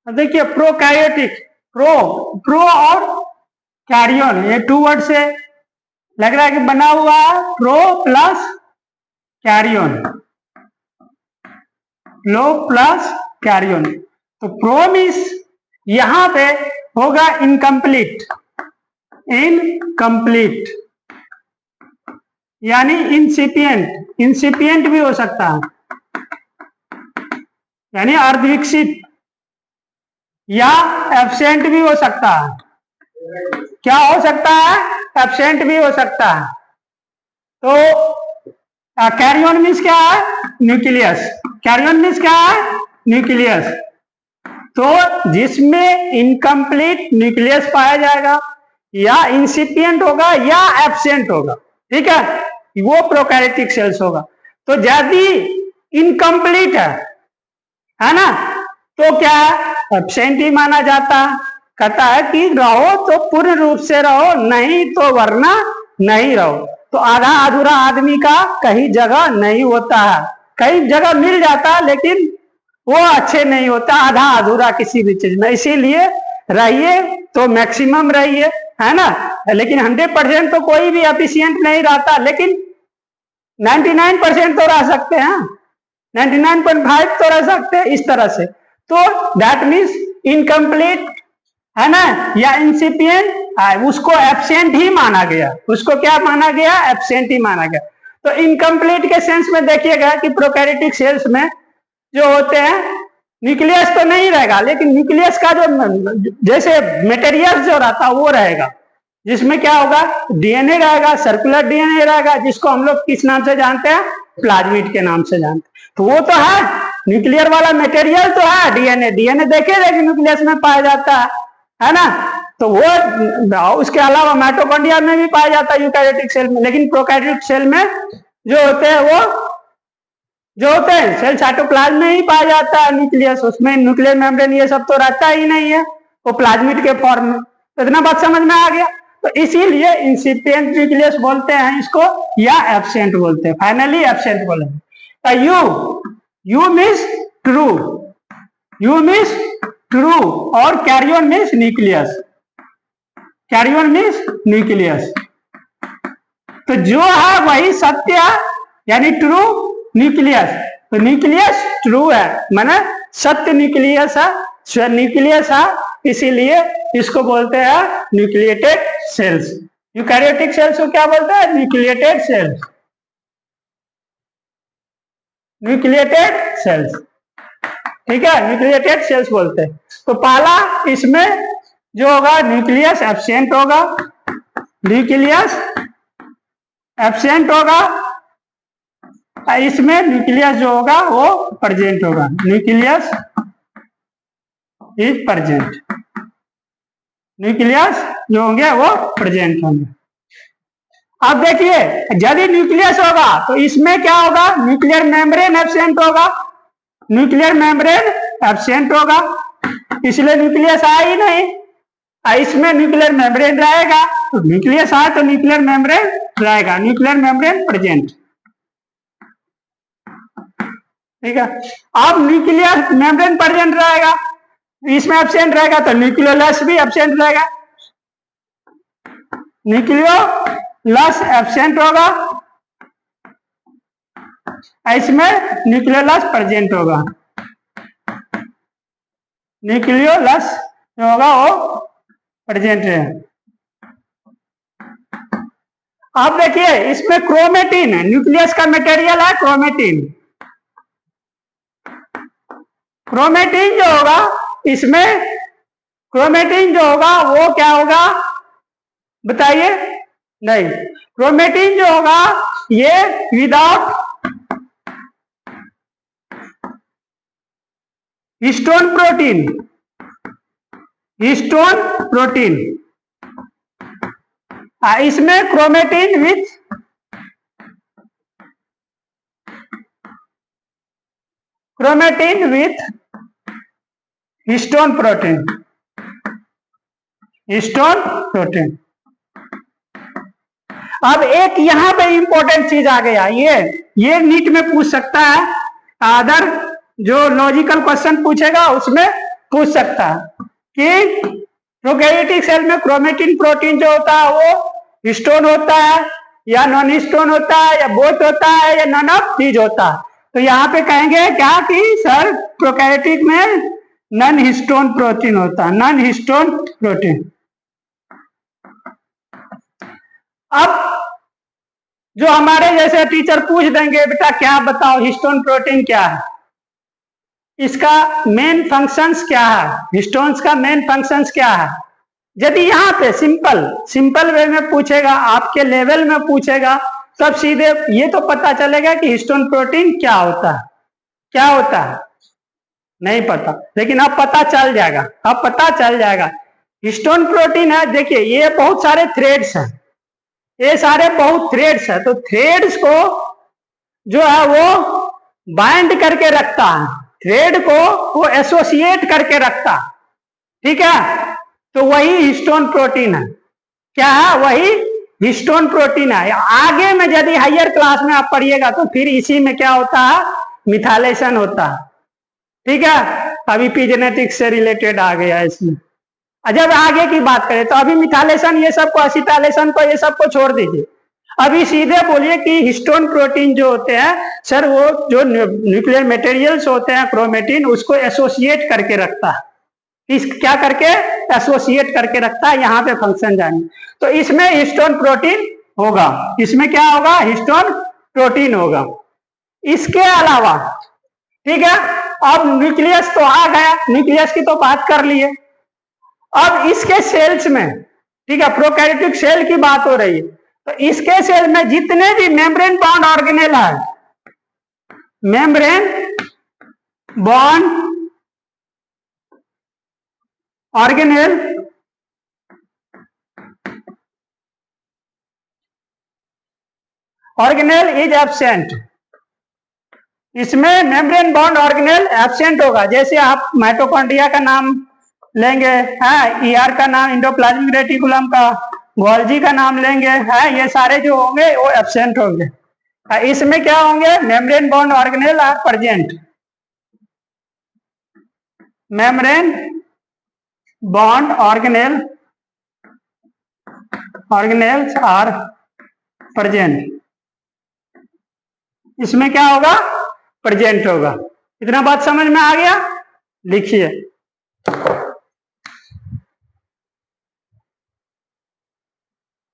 अब देखिए prokaryotic, pro और कैरियन, ये 2 वर्ड से लग रहा है कि बना हुआ है प्रो प्लस कैरियन, लो प्लस कैरियन। तो प्रो मीन्स यहां पे होगा इनकम्प्लीट, इनकम्प्लीट यानी इंसिपिएंट, इंसिपिएंट भी हो सकता है यानी अर्धविकसित, या एब्सेंट भी हो सकता है। क्या हो सकता है? एब्सेंट भी हो सकता है। तो कैरियन मीन्स क्या है? न्यूक्लियस। कैरियन मीन्स क्या है? न्यूक्लियस। तो जिसमें इनकम्प्लीट न्यूक्लियस पाया जाएगा, या इंसिपिएंट होगा या एब्सेंट होगा, ठीक है, वो प्रोकैरियोटिक सेल्स होगा। तो यदि इनकम्प्लीट है ना, तो क्या है? एब्सेंट ही माना जाता है। कहता है कि रहो तो पूर्ण रूप से रहो, नहीं तो वरना नहीं रहो। तो आधा अधूरा आदमी का कहीं जगह नहीं होता है, कई जगह मिल जाता है लेकिन वो अच्छे नहीं होता, आधा अधूरा किसी भी चीज में। इसीलिए रहिए तो मैक्सिमम रहिए, है ना, लेकिन 100% तो कोई भी एफिशिएंट नहीं रहता, लेकिन 99% तो रह सकते हैं, 99.5 तो रह सकते हैं, इस तरह से। तो दैट मीन्स इनकम्प्लीट है ना, या इंसिपिएंट, उसको एब्सेंट ही माना गया। उसको क्या माना गया? एब्सेंट ही माना गया। तो इनकम्प्लीट के सेंस में देखिएगा कि प्रोकैरियोटिक सेल्स में जो होते हैं न्यूक्लियस तो नहीं रहेगा, लेकिन न्यूक्लियस का जो जैसे मटेरियल जो रहता है वो रहेगा, जिसमें क्या होगा? डीएनए रहेगा, सर्कुलर डीएनए रहेगा, जिसको हम लोग किस नाम से जानते हैं? प्लाज्मिड के नाम से जानते हैं। तो वो तो है, न्यूक्लियर वाला मटेरियल तो है डीएनए। डीएनए देखे जाएगी न्यूक्लियस में पाया जाता है ना। तो वो उसके अलावा माइटोकॉन्ड्रिया में भी पाया जाता है यूकैरियोटिक सेल में। लेकिन प्रोकैरियोटिक सेल में जो होते हैं वो जो होते हैं सेल साइटोप्लाज्म में ही पाया जाता है न्यूक्लियस, उसमें न्यूक्लियर मेम्ब्रेन ये सब तो रहता ही नहीं है, वो प्लाज्मिड के फॉर्म में। तो इतना बात समझ में आ गया। तो इसीलिए इंसिपिएंट न्यूक्लियस बोलते हैं इसको, या एब्सेंट बोलते हैं। फाइनली एब्सेंट बोलेंगे। Eu means true, eu means true, और karyon means nucleus, karyon means nucleus. तो जो है वही सत्य है, यानी ट्रू न्यूक्लियस। तो न्यूक्लियस ट्रू है, माने सत्य न्यूक्लियस है, न्यूक्लियस है, इसीलिए इसको बोलते हैं न्यूक्लिएटेड सेल्स। यूकैरियोटिक सेल्स को क्या बोलते हैं? न्यूक्लिएटेड सेल्स, न्यूक्लिएटेड सेल्स, ठीक है, न्यूक्लिएटेड सेल्स बोलते हैं। तो पहला इसमें जो होगा न्यूक्लियस एब्सेंट होगा, न्यूक्लियस एब्सेंट होगा, इसमें न्यूक्लियस जो होगा वो प्रेजेंट होगा, न्यूक्लियस इज प्रेजेंट, न्यूक्लियस जो होंगे वो प्रेजेंट होंगे। अब देखिए यदि न्यूक्लियस होगा तो इसमें क्या होगा? न्यूक्लियर मेम्ब्रेन एब्सेंट होगा, न्यूक्लियर मेम्ब्रेन एब्सेंट होगा, इसलिए न्यूक्लियस आया ही नहीं। इसमें न्यूक्लियर मेम्ब्रेन रहेगा, तो न्यूक्लियस आया तो न्यूक्लियर मेम्ब्रेन रहेगा, न्यूक्लियर मेम्ब्रेन प्रेजेंट, ठीक है। अब न्यूक्लियर मेम्ब्रेन प्रेजेंट रहेगा, इसमें एब्सेंट रहेगा, तो न्यूक्लियोलस भी एब्सेंट रहेगा, न्यूक्लियोलस एब्सेंट होगा, इसमें न्यूक्लियोलस प्रेजेंट होगा, न्यूक्लियोलस जो होगा वो प्रेजेंट है। अब देखिए इसमें क्रोमेटिन है, न्यूक्लियस का मटेरियल है क्रोमेटिन। क्रोमेटिन जो होगा इसमें, क्रोमेटिन जो होगा वो क्या होगा बताइए? नहीं, क्रोमेटिन जो होगा ये without histone protein, histone protein, इसमें chromatin with histone protein, histone protein. अब एक यहां पे इंपॉर्टेंट चीज आ गया, ये नीट में पूछ सकता है, अदर जो लॉजिकल क्वेश्चन पूछेगा उसमें पूछ सकता है कि प्रोकैरियोटिक सेल में क्रोमेटिन प्रोटीन जो होता है वो हिस्टोन होता है या नॉन हिस्टोन होता है या बोथ होता है या नॉन ऑफ दीज होता है। तो यहाँ पे कहेंगे क्या कि सर प्रोकैरियोटिक में नॉन हिस्टोन प्रोटीन होता है, नॉन हिस्टोन प्रोटीन। अब जो हमारे जैसे टीचर पूछ देंगे बेटा क्या बताओ हिस्टोन प्रोटीन क्या है, इसका मेन फंक्शंस क्या है, हिस्टोन्स का मेन फंक्शंस क्या है। यदि यहाँ पे सिंपल वे में पूछेगा, आपके लेवल में पूछेगा, तब सीधे ये तो पता चलेगा कि हिस्टोन प्रोटीन क्या होता है, क्या होता है नहीं पता, लेकिन अब पता चल जाएगा, अब पता चल जाएगा। हिस्टोन प्रोटीन है, देखिए ये बहुत सारे थ्रेड्स हैं, ये सारे बहुत थ्रेड्स है, तो थ्रेड्स को जो है वो बाइंड करके रखता है, थ्रेड को वो एसोसिएट करके रखता है, ठीक है। तो वही हिस्टोन प्रोटीन है, क्या है, वही हिस्टोन प्रोटीन है। आगे में यदि हायर क्लास में आप पढ़िएगा तो फिर इसी में क्या होता है, मिथाइलेशन होता है, ठीक है। अभी एपिजेनेटिक्स से रिलेटेड आ गया इसमें। जब आगे की बात करें तो अभी मिथाइलेशन ये सबको, एसिटाइलेशन को, ये सबको छोड़ दीजिए, अभी सीधे बोलिए कि हिस्टोन प्रोटीन जो होते हैं सर, वो जो न्यूक्लियर मटेरियल्स होते हैं क्रोमेटिन, उसको एसोसिएट करके रखता है, इस क्या करके एसोसिएट करके रखता है। यहाँ पे फंक्शन जानिए, तो इसमें हिस्टोन प्रोटीन होगा, इसमें क्या होगा, हिस्टोन प्रोटीन होगा। इसके अलावा ठीक है, अब न्यूक्लियस तो आ गया, न्यूक्लियस की तो बात कर लिए। अब इसके सेल्स में, ठीक है, प्रोकैरियोटिक सेल की बात हो रही है, तो इसके सेल में जितने भी मेम्ब्रेन बॉन्ड ऑर्गेनेल है, membrane bound organelle organelle is absent, इसमें मेम्ब्रेन बॉन्ड ऑर्गेनेल एब्सेंट होगा। जैसे आप माइटोकॉन्ड्रिया का नाम लेंगे, है ईआर का नाम, एंडोप्लाज्मिक रेटिकुलम का, गोल्जी का नाम लेंगे, है ये सारे जो होंगे वो एब्सेंट होंगे। इसमें क्या होंगे, membrane bound organelle are present, membrane bound organelles are present, इसमें क्या होगा, प्रेजेंट होगा। इतना बात समझ में आ गया, लिखिए।